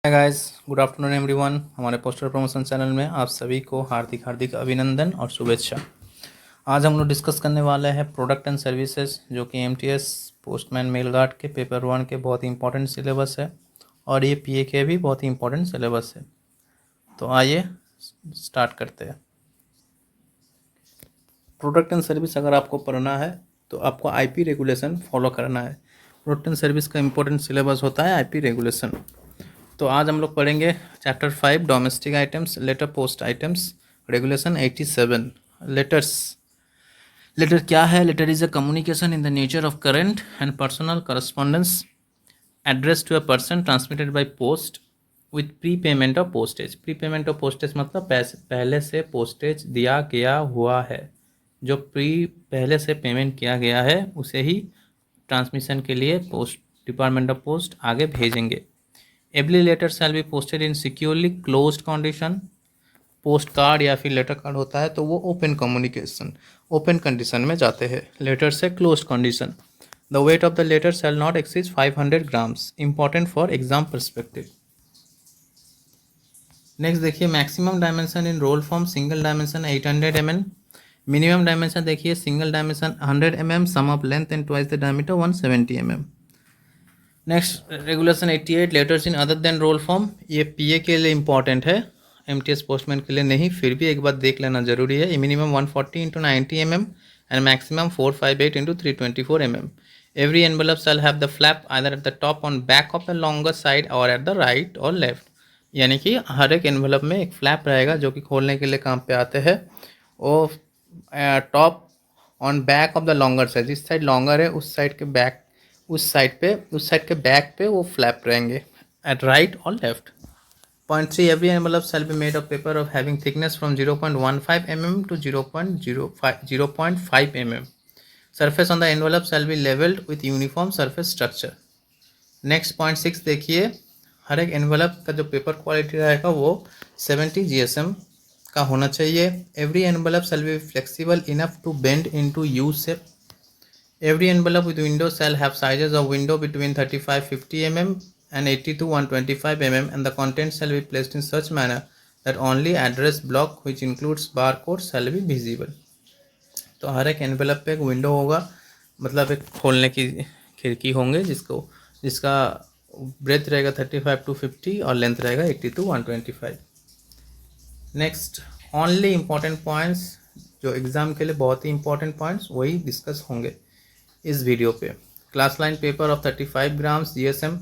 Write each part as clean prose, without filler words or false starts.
Hi guys, good afternoon everyone. हमारे poster promotion channel में आप सभी को हार्दिक हार्दिक अभिनंदन और शुभेच्छा। आज हम लोग डिस्कस करने वाले हैं प्रोडक्ट एंड सर्विसेज, जो कि एमटीएस पोस्टमैन मेल गार्ड के पेपर 1 के बहुत ही इंपॉर्टेंट सिलेबस है और ये पीए के भी बहुत ही इंपॉर्टेंट सिलेबस है। तो आइए स्टार्ट करते हैं। प्रोडक्ट एंड सर्विस अगर आपको पढ़ना है तो आपको आईपी रेगुलेशन फॉलो करना है। प्रोडक्ट एंड सर्विस का इंपॉर्टेंट सिलेबस होता है आईपी रेगुलेशन। तो आज हम लोग पढ़ेंगे chapter 5 domestic items, letter post items, regulation 87। Letter क्या है? Letter is a communication in the nature of current and personal correspondence address to a person transmitted by post with pre payment of postage. Pre payment of postage मतलब पहले से postage दिया गया हुआ है। जो पहले से पेमेंट किया गया है उसे ही ट्रांसमिशन के लिए पोस्ट डिपार्टमेंट ऑफ पोस्ट आगे भेजेंगे। Every letter shall be posted in securely closed condition. Post card या फिर लेटर कार्ड होता है तो वो ओपन कंडीशन में जाते हैं। लेटर से close condition. The weight of the letter shall not exceed 500 grams. Important for exam perspective. Next देखिए, maximum dimension in roll form single dimension 800 mm। Minimum dimension देखिए, single dimension 100 mm, sum of length and twice the diameter 170 mm। Next regulation 88, letters in other than roll form. ये PA के लिए important है, MTS postman के लिए नहीं, फिर भी एक बार देख लेना जरूरी है। Minimum 140 into 90 mm and maximum 458 into 324 mm। Every envelope shall have the flap either at the top on back of the longer side और एट द राइट और लेफ्ट। यानी कि हर एक एनवेलप में एक फ्लैप रहेगा जो कि खोलने के लिए काम पे आते हैं। वो top on back of the longer side, जिस साइड लॉन्गर है उस साइड के बैक, उस साइड के बैक पे वो फ्लैप रहेंगे एट राइट और left. Point 3, every envelope shall be made of paper of having thickness from 0.15 mm to 0.5 mm। Surface on the envelope shall be levelled with uniform surface structure. Next point 6 देखिए, हर एक envelope का जो paper quality रहेगा वो 70 GSM का होना चाहिए। Every envelope shall be flexible enough to bend into U shape. Every envelope with window shall have sizes of window between 35-50 mm and 80 to 125 mm, and the contents shall be placed in such manner that only address block which includes barcode shall be visible। तो हर एक envelope पे एक window होगा, मतलब एक खोलने की खिड़की होंगे जिसका ब्रेथ रहेगा 35 to 50 और लेंथ रहेगा 80 to 125। Next, only important points जो एग्ज़ाम के लिए बहुत ही इंपॉर्टेंट पॉइंट्स वही डिस्कस होंगे इस वीडियो पे। Glassine paper of 35 grams GSM,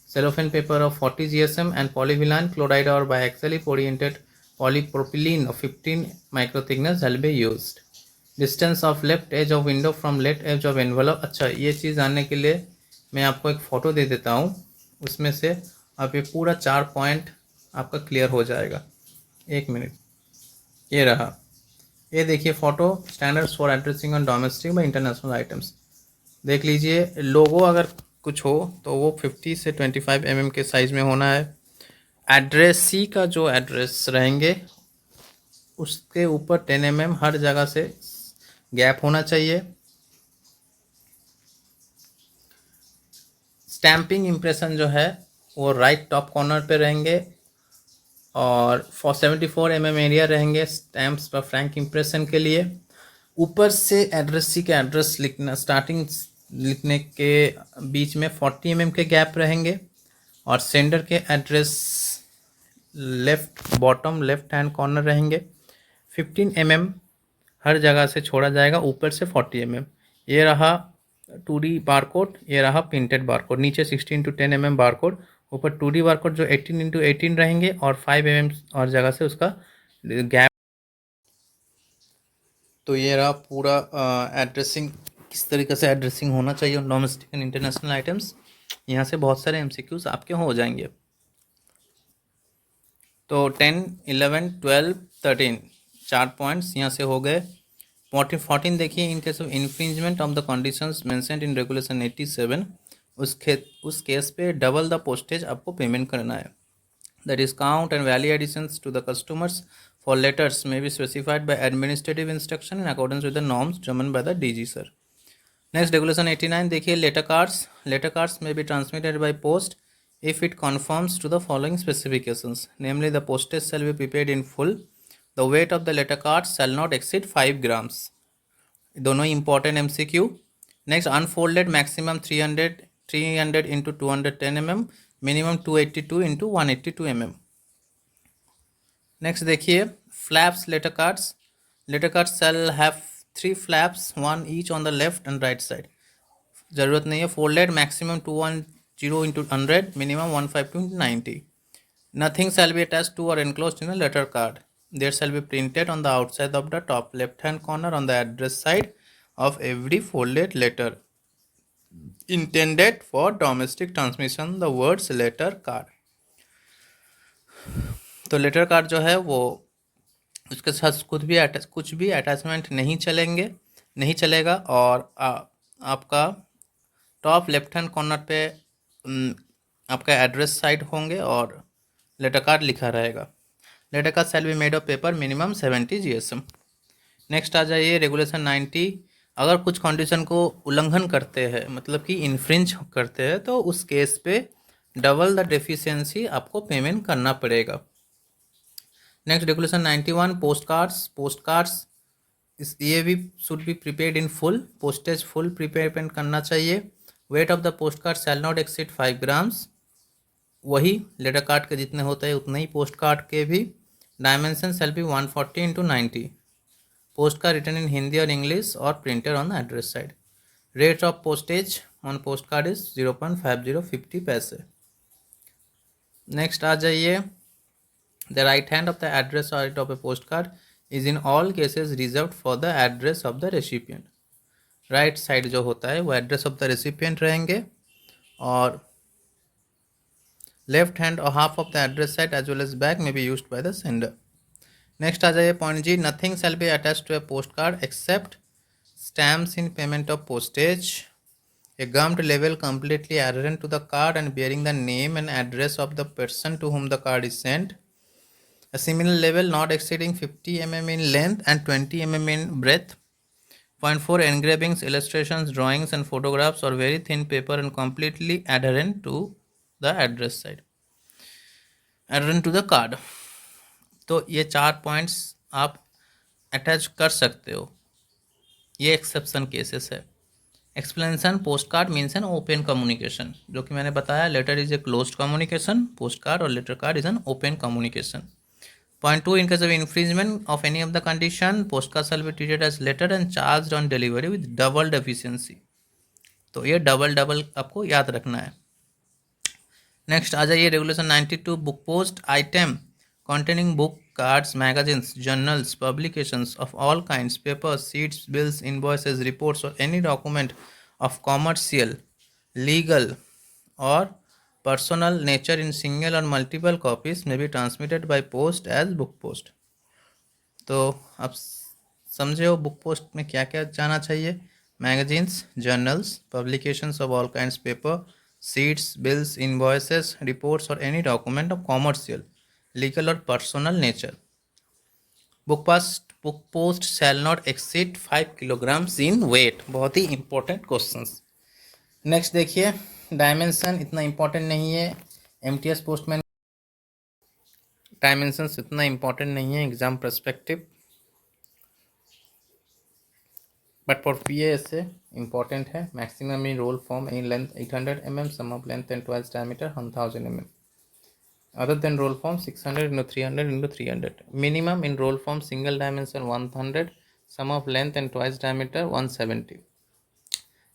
cellophane paper of 40 GSM and polyvinyl chloride और biaxially oriented polypropylene of 15 micro thickness shall be used. Distance of left edge of window from left edge of envelope. अच्छा, ये चीज़ जानने के लिए मैं आपको एक photo दे देता हूँ, उसमें से आप ये पूरा 4 पॉइंट आपका क्लियर हो जाएगा। 1 मिनट, ये रहा, ये देखिए photo, standards for addressing on domestic by international items. देख लीजिए, लोगो अगर कुछ हो तो वो 50 से 25 mm के साइज़ में होना है। एड्रेसी का जो एड्रेस रहेंगे उसके ऊपर 10 mm हर जगह से गैप होना चाहिए। स्टैंपिंग इम्प्रेशन जो है वो राइट टॉप कॉर्नर पे रहेंगे और 74 mm एरिया रहेंगे स्टैम्प्स पर फ्रैंक इम्प्रेशन के लिए। ऊपर से एड्रेसी के एड्रेस लिखना, स्टार्टिंग लिखने के बीच में 40 mm के गैप रहेंगे और सेंडर के address left bottom left hand corner रहेंगे। 15 mm हर जगह से छोड़ा जाएगा, ऊपर से 40 mm। ये रहा 2D बारकोड, ये रहा प्रिंटेड बारकोड। नीचे 16 to 10 mm बारकोड, ऊपर 2D बारकोड जो 18 into 18 रहेंगे और 5 mm और जगह से उसका गैप। तो ये रहा पूरा एड्रेसिंग, किस तरीके से एड्रेसिंग होना चाहिए डोमेस्टिक एंड इंटरनेशनल आइटम्स। यहाँ से बहुत सारे MCQs आपके हो जाएंगे। तो 10, 11, 12, 13 4 पॉइंट्स यहाँ से हो गए। 14 देखिए, in case of infringement of the conditions mentioned in regulation 87, उस केस पे डबल द पोस्टेज आपको पेमेंट करना है। The discount and value additions to the customers for letters may be specified by administrative instruction in accordance with the norms determined by the DG sir। Next regulation 89 देखिए, letter cards may be transmitted by post if it conforms to the following specifications, namely the postage shall be prepaid in full, the weight of the letter card shall not exceed 5 grams. दोनों important MCQ. Next, unfolded maximum 300 into 210 mm, minimum 282 into 182 mm. Next देखिए flaps letter cards shall have 3 flaps, one each on the left and right side. ज़रूरत नहीं है. Folded maximum 210 into 100, minimum 152 into 90. Nothing shall be attached to or enclosed in a letter card. There shall be printed on the outside of the top left hand corner on the address side of every folded letter intended for domestic transmission the words letter card. तो letter card जो है वो उसके साथ कुछ भी attachment नहीं चलेगा और आपका टॉप लेफ्ट हैंड कॉर्नर पे आपका एड्रेस साइड होंगे और लेटर कार्ड लिखा रहेगा. Letter card shall be made of paper minimum 70 GSM. Next आ जाइए रेगुलेशन 90. अगर कुछ कंडीशन को उल्लंघन करते हैं मतलब कि इन्फ्रिंज करते हैं तो उस केस पे डबल द डेफिशिएंसी आपको पेमेंट करना पड़ेगा. नेक्स्ट रेगुलेशन 91 पोस्ट कार्ड्स ये भी should be prepaid in full. Postage full prepayment करना चाहिए. Wait of the post card shell not exceed 5 grams. वही लेटर कार्ड के जितने होते हैं उतने ही पोस्ट कार्ड के भी. Dimension shall be 140 into 90. Post card written in Hindi और इंग्लिश और printed on the address side. Rate of postage on post card is 0.5050 paise. Next आ जाइए the right hand of the address side of a postcard is in all cases reserved for the address of the recipient. Right side जो होता है वो address of the recipient रहेंगे और left hand और half of the address side as well as back में be used by the sender. Next आ जाइए point G. Nothing shall be attached to a post card except stamps in payment of postage. A gummed label completely adherent to the card and bearing the name and address of the person to whom the card is sent. A similar label not exceeding 50 mm in length and 20 mm in breadth. Point 4. Engravings, illustrations, drawings and photographs or very thin paper and completely adherent to the address side. Adherent to the card. तो ये 4 points आप attach कर सकते हो. ये exception cases है. Explanation post card means an open communication. जो कि मैंने बताया letter is a closed communication. Post card और letter card is an open communication. Point 2. In case of infringement of any of the condition, postcard shall be treated as letter and charged on delivery with double efficiency. तो ये double आपको याद रखना है. Next आ जाइए regulation 92 book post item containing book, cards, magazines, journals, publications of all kinds, papers, sheets, bills, invoices, reports or any document of commercial, legal or personal nature in single or multiple copies may be transmitted by post as book post. तो आप समझे हो book post में क्या क्या जाना चाहिए. Magazines, journals, publications of all kinds, paper, sheets, bills, invoices, reports और any document of commercial, legal और personal nature. Book post shall not exceed 5 kilograms in weight. बहुत ही इंपॉर्टेंट क्वेश्चंस. नेक्स्ट देखिए डायमेंशन इतना इम्पोर्टेंट नहीं है. MTS postman dimensions इतना important नहीं है exam perspective but for PA से इम्पोर्टेंट है. Maximum in roll form in length 800 mm, sum of length and twice diameter 1000 mm. Other than roll form 600 into 300 into 300. Minimum in roll form single dimension 100, sum of length and twice diameter 170.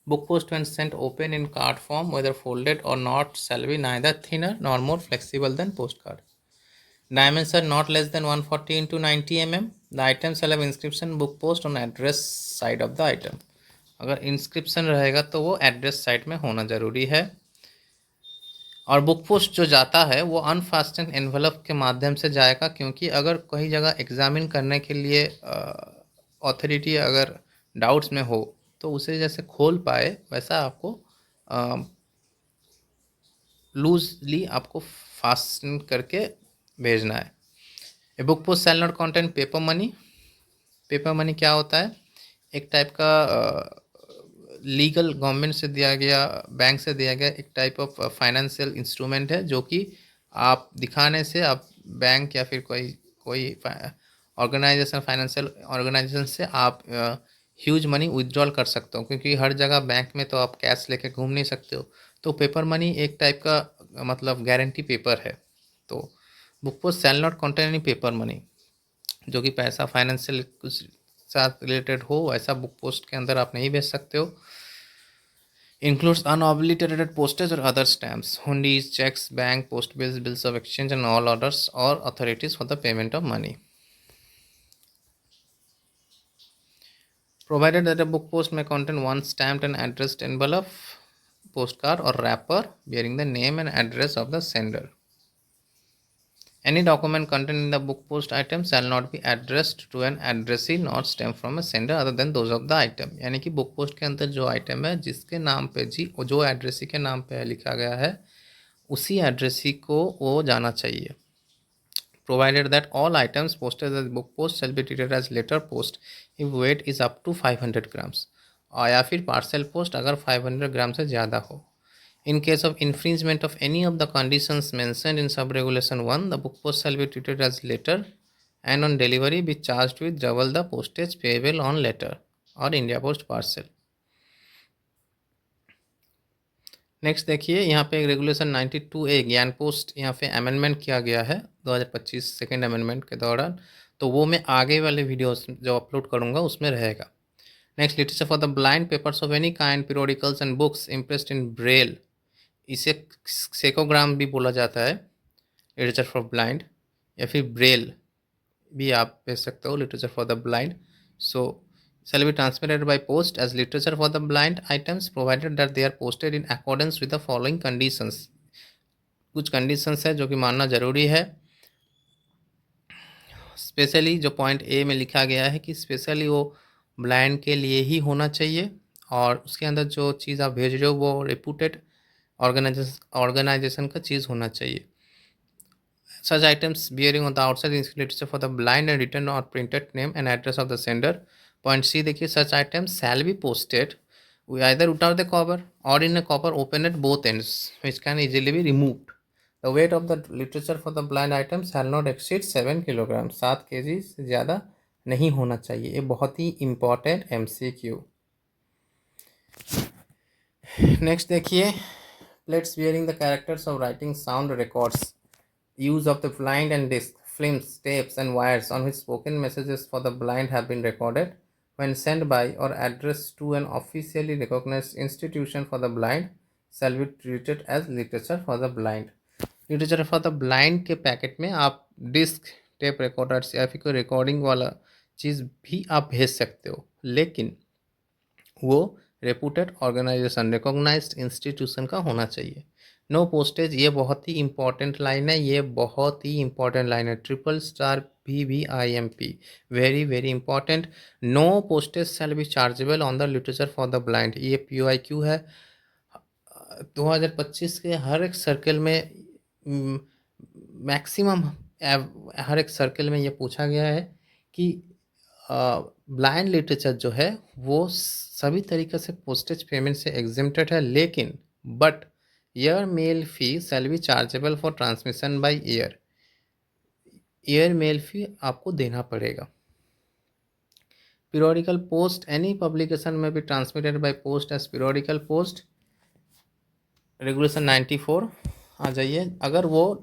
Book post when sent open in card form, whether folded or not, shall be neither thinner nor more flexible than postcard. Dimension not less than 140 into 90 mm. The item shall have inscription book post on address side of the item. अगर inscription रहेगा तो वो address side में होना ज़रूरी है. और book post जो जाता है वो अनफास्टेंड एनवलप के माध्यम से जाएगा क्योंकि अगर कहीं जगह एग्जामिन करने के लिए ऑथोरिटी अगर डाउट्स में हो तो उसे जैसे खोल पाए वैसा आपको लूजली आपको फास्टन करके भेजना है. A book post shall not contain paper money. Paper money क्या होता है? एक टाइप का लीगल गवर्नमेंट से दिया गया, बैंक से दिया गया एक टाइप ऑफ फाइनेंशियल इंस्ट्रूमेंट है, जो कि आप दिखाने से आप बैंक या फिर कोई कोई ऑर्गेनाइजेशन, फाइनेंशियल ऑर्गेनाइजेशन से आप ह्यूज मनी विड्रॉल कर सकते हो, क्योंकि हर जगह बैंक में तो आप कैश लेके घूम नहीं सकते हो। तो पेपर मनी एक टाइप का मतलब गारंटी पेपर है। तो book post shall not contain any paper money, जो कि पैसा फाइनेंशियल कुछ साथ रिलेटेड हो, वैसा बुक पोस्ट के अंदर आप नहीं भेज सकते हो। Includes unobliterated postage or other stamps, hundis, checks, bank, post bills, bills of exchange, and all orders or authorities for the payment of money. Provided that a book post may contain one stamped and addressed envelope, postcard, or wrapper bearing the name and address of the sender. Any document contained in the book post item shall not be addressed to an addressee not stamped from a sender other than those of the item. यानी कि book post के अंदर जो item है जिसके नाम पे जी, जो एड्रेसी के नाम पे लिखा गया है, उसी एड्रेसी को वो जाना चाहिए। Provided that all items posted as book post shall be treated as letter post if weight is up to 500 grams, और या फिर पार्सल पोस्ट अगर 500 ग्राम से ज़्यादा हो। In case of infringement of any of the conditions mentioned in sub-regulation 1, the book post shall be treated as letter and on delivery be charged with double the postage payable on letter or India Post parcel. Next देखिए, यहाँ पे regulation 92A ज्ञान post यहाँ पे amendment किया गया है 2025 second amendment के दौरान। तो वो मैं आगे वाले वीडियोस जो अपलोड करूँगा उसमें रहेगा। Next, literature for the blind, papers of any kind, periodicals and books impressed in Braille, इसे सेकोग्राम भी बोला जाता है, लिटरेचर फॉर ब्लाइंड, या फिर ब्रेल भी आप भेज सकते हो, literature for the blind. So shall be transmitted by post as literature for the blind items provided that they are posted in accordance with the following conditions. कुछ conditions है जो कि मानना ज़रूरी है। स्पेशली जो पॉइंट ए में लिखा गया है कि स्पेशली वो ब्लाइंड के लिए ही होना चाहिए, और उसके अंदर जो चीज़ आप भेज रहे हो वो रेपुटेड ऑर्गेनाइजेशन का चीज़ होना चाहिए। Such items bearing on the outside is literature for the blind and written or printed name and address of the sender. Point C देखिए, such items shall be posted either without the cover or in a cover open at both ends, which can easily be removed. The weight of the literature for the blind items shall not exceed 7 kilograms. 7 kg से ज़्यादा नहीं होना चाहिए। ये बहुत ही important MCQ। Next देखिए, plates bearing the characters of writing sound records use of the blind and disc, films, tapes, and wires on which spoken messages for the blind have been recorded when sent by or addressed to an officially recognized institution for the blind shall be treated as literature for the blind. Literature for the blind के packet में आप disc, tape recorders या फिर कोई recording वाला चीज़ भी आप भेज सकते हो, लेकिन वो रेपुटेड ऑर्गेनाइजेशन, रिकॉग्नाइज्ड इंस्टीट्यूशन का होना चाहिए। नो पोस्टेज, ये बहुत ही इंपॉर्टेंट लाइन है, ये बहुत ही इंपॉर्टेंट लाइन है, triple star PVIMP, very very important. No postage shall be chargeable on the literature for the blind, ये PYQ है 2025 के हर एक सर्कल में। मैक्सिमम हर एक सर्कल में ये पूछा गया है कि ब्लाइंड लिटरेचर जो है वो सभी तरीके से पोस्टेज पेमेंट से एग्जेम्प्टेड है, लेकिन but air mail fee shall be chargeable for transmission by air, air mail fee आपको देना पड़ेगा। पीरियोडिकल पोस्ट, एनी पब्लिकेशन में भी transmitted by post as periodical post, regulation 94 आ जाइए। अगर वो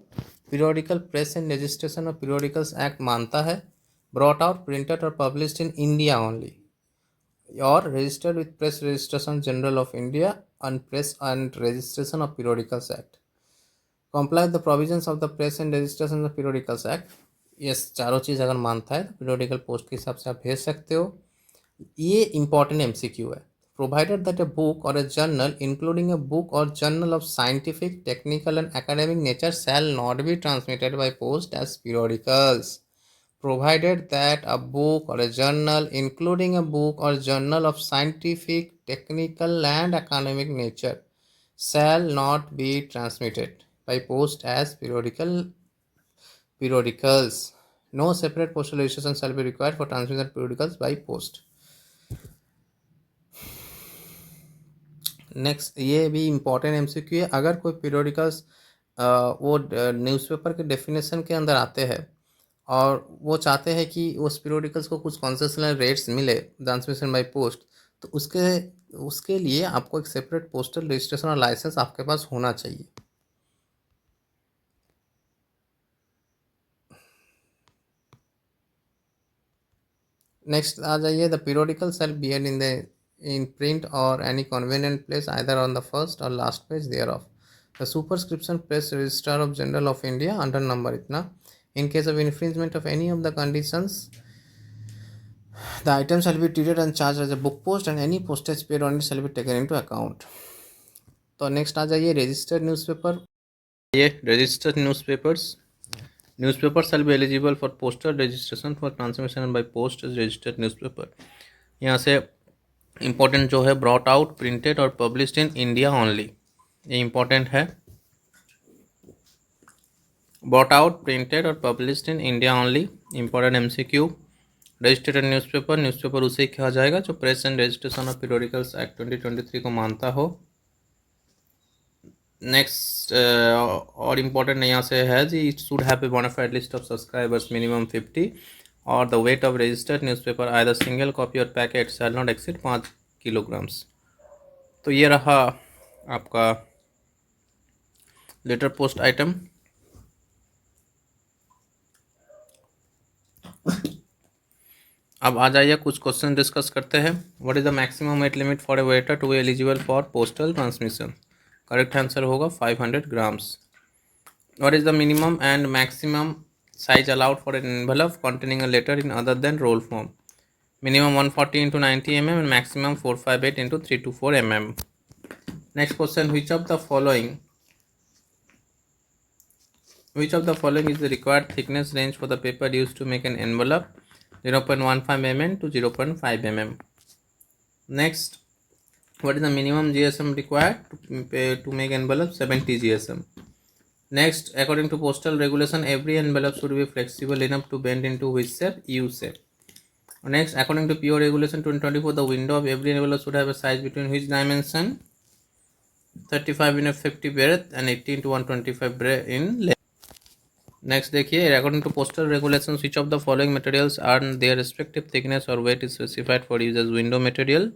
पीरियोडिकल प्रेस एंड रजिस्ट्रेशन और पीरियोडिकल्स एक्ट मानता है, ब्रॉट आउट, प्रिंटेड और पब्लिश्ड इन इंडिया ओनली, और registered with press registration general of India and press and registration of periodicals act, comply with the provisions of the press and registration of periodicals act। ये चारों चीज़ अगर मानता है तो periodical post के हिसाब से आप भेज सकते हो। ये इंपॉर्टेंट MCQ है। Provided that a book or a journal including a book or journal of scientific, technical and academic nature shall not be transmitted by post as periodicals, provided that a book or a journal including a book or journal of scientific, technical and academic nature shall not be transmitted by post as periodicals. No separate postal registration shall be required for transmission of periodicals by post. Next ये भी important MCQ है। अगर कोई periodicals वो newspaper के definition के अंदर आते हैं और वो चाहते हैं कि उस पीरियोडिकल्स को कुछ कंसेशनल रेट्स मिले ट्रांसमिशन बाय पोस्ट, तो उसके उसके लिए आपको एक सेपरेट पोस्टल रजिस्ट्रेशन और लाइसेंस आपके पास होना चाहिए। नेक्स्ट आ जाइए, the periodical shall bear in print और any convenient place either on the first और last page thereof the superscription press registrar of general of India under number इतना। In case of infringement of any of the conditions the item shall be treated and charged as a book post and any postage paid on it shall be taken into account। तो next आ जाइए registered newspaper. ये registered newspaper shall be eligible for postal registration for transmission by post as registered newspaper। यहाँ से important जो है brought out printed और published in India only, ये इम्पोर्टेंट है। ब्रॉट आउट प्रिंटेड और published in India only, important MCQ. Registered newspaper उसे कहा जाएगा जो press and registration of periodicals act 2023 को मानता हो। नेक्स्ट और इम्पोर्टेंट यहाँ से है जी, it should have a bona fide list of subscribers minimum 50 और the weight of registered newspaper either single copy और packet shall not exceed 5 kilograms. तो ये रहा आपका लेटर पोस्ट आइटम। अब आ जाइए कुछ क्वेश्चन डिस्कस करते हैं। What is the maximum weight limit for a waiter to be eligible for postal transmission? Correct answer होगा 500 grams. What is the minimum and maximum size allowed for an envelope containing a letter in other than roll form? Minimum 140 into 90 mm and maximum 458 into 324 mm। Next question, which of the following is the required thickness range for the paper used to make an envelope? 0.15 mm to 0.5 mm। Next, what is the minimum GSM required to make envelope? 70 GSM। Next, according to postal regulation, every envelope should be flexible enough to bend into which shape? U shape। Next, according to PO regulation 2024, the window of every envelope should have a size between which dimension? 35 into 50 breadth and 80 into 125 in length। Next देखिए, according to postal regulation which of the following materials are their respective thickness और weight is specified for use as window material?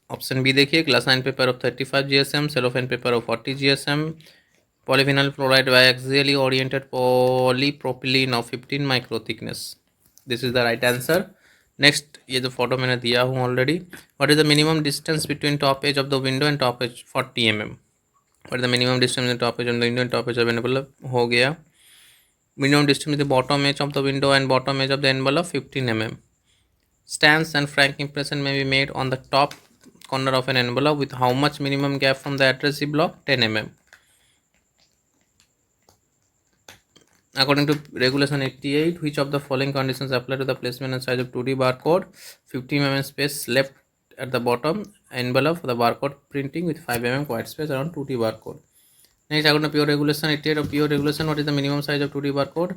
Option B देखिए, glassine paper of 35 GSM, cellophane paper of 40 GSM, polyvinyl fluoride biaxially oriented polypropylene of 15 micro thickness. This is the right answer. Next, ये जो photo मैंने दिया हूँ already. What is the minimum distance between top edge of the window and top edge? 40 mm। What is the minimum distance between top edge of the window and top edge available हो गया। Minimum distance between the bottom edge of the window and bottom edge of the envelope 15 mm। Stamps and frank impression may be made on the top corner of an envelope with how much minimum gap from the addressee block? 10 mm। According to regulation 88, which of the following conditions apply to the placement and size of 2D barcode? 50 mm space left at the bottom envelope for the barcode printing with 5 mm white space around 2D barcode। Next, according to PO regulation 88 और PO regulation, what is the minimum size of 2D barcode?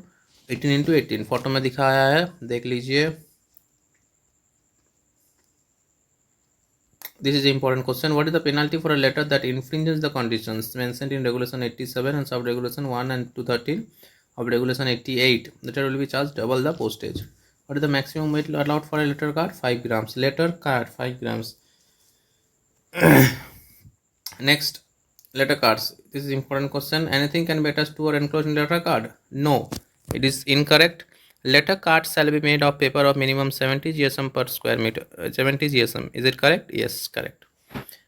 18 into 18। Photo में दिखाया है, देख लीजिए। This is important question. What is the penalty for a letter that infringes the conditions mentioned in regulation 87 and sub regulation 1 and 213 of regulation 88? Letter will be charged double the postage। What is the maximum weight allowed for a letter card? 5 grams। Letter card 5 grams। Next, letter cards. This is important question. Anything can be attached to or enclosed in letter card? No, it is incorrect। Letter cards shall be made of paper of minimum 70 GSM per square meter। 70 GSM. Is it correct? Yes, correct।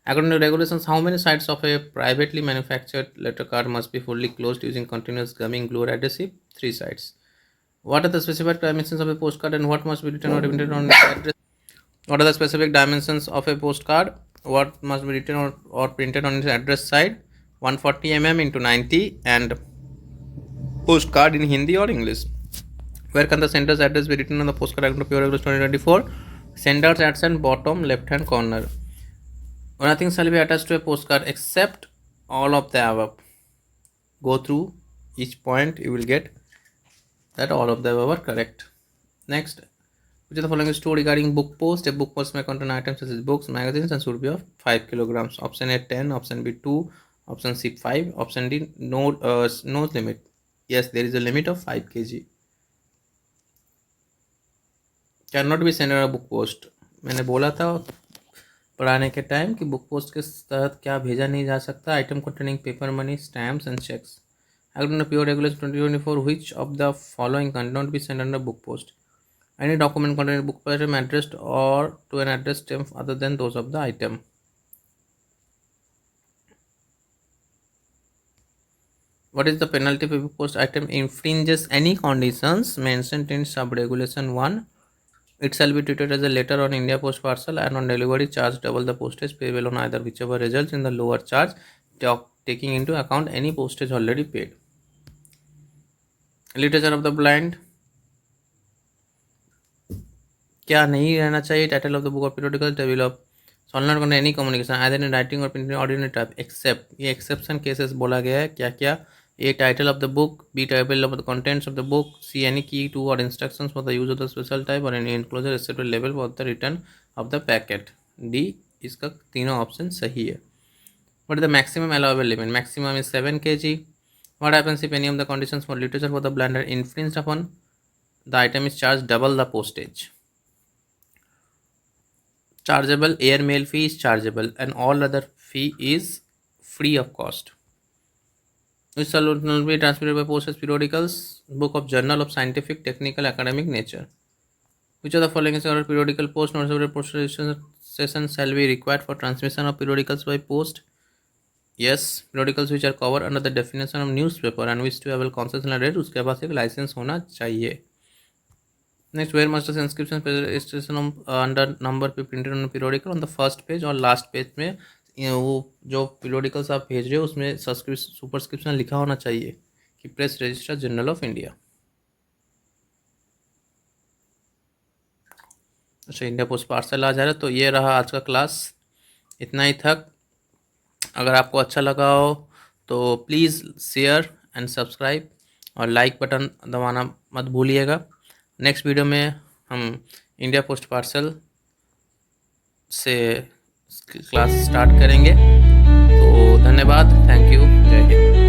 According to regulations, how many sides of a privately manufactured letter card must be fully closed using continuous gumming glue or adhesive? 3 sides। What are the specific dimensions of a postcard and what must be written or printed on its address? What are the specific dimensions of a postcard? What must be written or printed on its address side? 140 mm into 90 and postcard in Hindi or English। Where can the sender's address be written on the postcard according to PO Regulation 2024? Sender's address and bottom left hand corner। Nothing shall be attached to a postcard except all of the above। Go through each point, you will get that all of the above are correct। Next, Which of the following is true regarding book post? A book post may contain items such as books, magazines, and should be of 5 kilograms. Option A 10, option B 2, option C 5, option D no limit. Yes, there is a limit of 5 kg. Cannot be sent on a book post. मैंने बोला था पढ़ाने के time कि book post के तहत क्या भेजा नहीं जा सकता. Item containing paper money, stamps and cheques. According to pure regulation 2024, which of the following cannot be sent under book post? Any document containing book item addressed or to an address stamp other than those of the item. What is the penalty if a book post item infringes any conditions mentioned in sub-regulation 1? It shall be treated as a letter on India Post parcel and on delivery charge double the postage payable on either whichever results in the lower charge, taking into account any postage already paid. Literature of the blind. क्या नहीं रहना चाहिए? Title of the book of periodical table of shall not contain any communication either in writing or printing ordinary type except. ये exception cases बोला गया है. क्या क्या? A title of the book, B table of the contents of the book, C any key to or instructions for the use of the special type or any enclosure except लेवल for the return of the packet. D इसका तीनों option सही है. What is the maximum allowable limit? Maximum is 7 kg. What happens if any of the conditions for literature for the blind are infringed upon? The item is charged double the postage. Chargeable airmail fee is chargeable and all other fee is free of cost. Which shall not be transmitted by post as periodicals? Book of journal of scientific, technical, academic nature. Which of the following is our periodical post? Not separate post session shall be required for transmission of periodicals by post. Yes, periodicals which are covered under the definition of newspaper and which to have concessional rate उसके पास एक licence होना चाहिए. Next, where must the inscription registration under number be printed on periodical on the first page और last page में वो जो periodicals आप भेज रहे हो उसमें सुपरस्क्रिप्शन लिखा होना चाहिए कि press register general of India. अच्छा, इंडिया पोस्ट पार्सल आ जा रहा है. तो ये रहा आज का क्लास, इतना ही था. अगर आपको अच्छा लगा हो तो प्लीज़ शेयर एंड सब्सक्राइब और लाइक बटन दबाना मत भूलिएगा. नेक्स्ट वीडियो में हम इंडिया पोस्ट पार्सल से क्लास स्टार्ट करेंगे. तो धन्यवाद, थैंक यू, जय हिंद.